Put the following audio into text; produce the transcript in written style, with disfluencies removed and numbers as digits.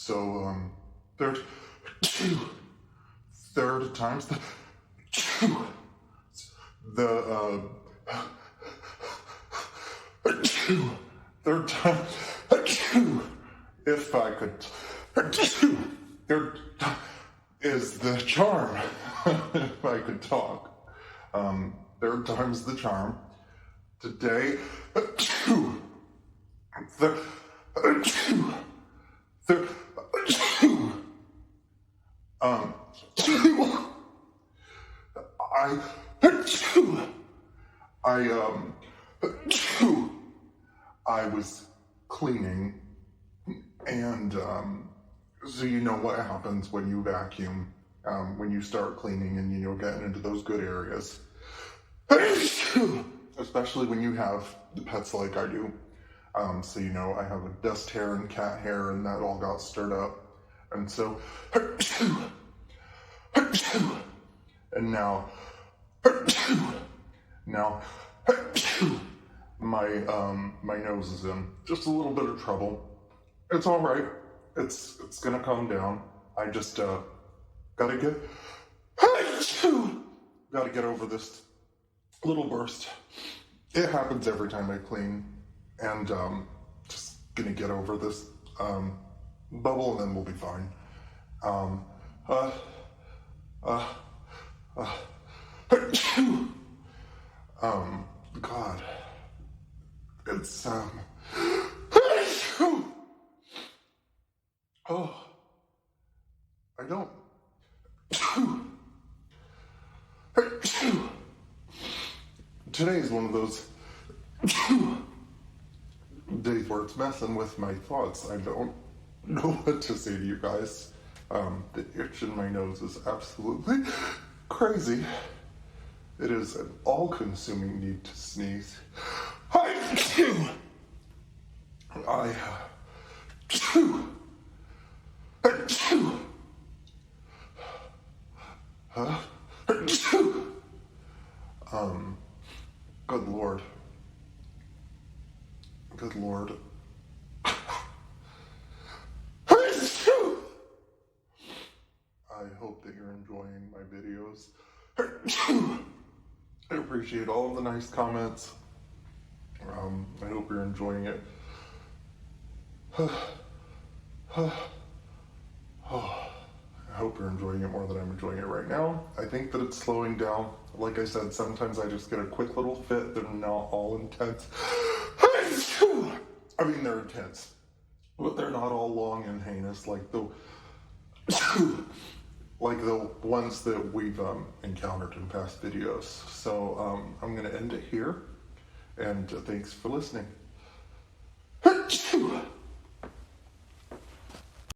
So, third time's the third time, if I could, third is the charm, if I could talk. Third time's the charm. Today, I was cleaning, and so you know what happens when you vacuum, when you start cleaning and getting into those good areas, especially when you have pets like I do. So I have a dust hair and cat hair, and that all got stirred up, and so and now my nose is in just a little bit of trouble. It's all right. It's gonna calm down. I just gotta get over this little burst. It happens every time I clean, and just gonna get over this bubble, and then we'll be fine. God, it's oh, I don't. Today is one of those days where it's messing with my thoughts. I don't know what to say to you guys. The itch in my nose is absolutely crazy. It is an all-consuming need to sneeze. Good Lord. Good Lord. I hope that you're enjoying my videos. I appreciate all of the nice comments. I hope you're enjoying it. I hope you're enjoying it more than I'm enjoying it right now. I think that it's slowing down. Like I said, sometimes I just get a quick little fit. They're not all intense. I mean, they're intense, but they're not all long and heinous like the ones that we've encountered in past videos. So I'm going to end it here, and thanks for listening.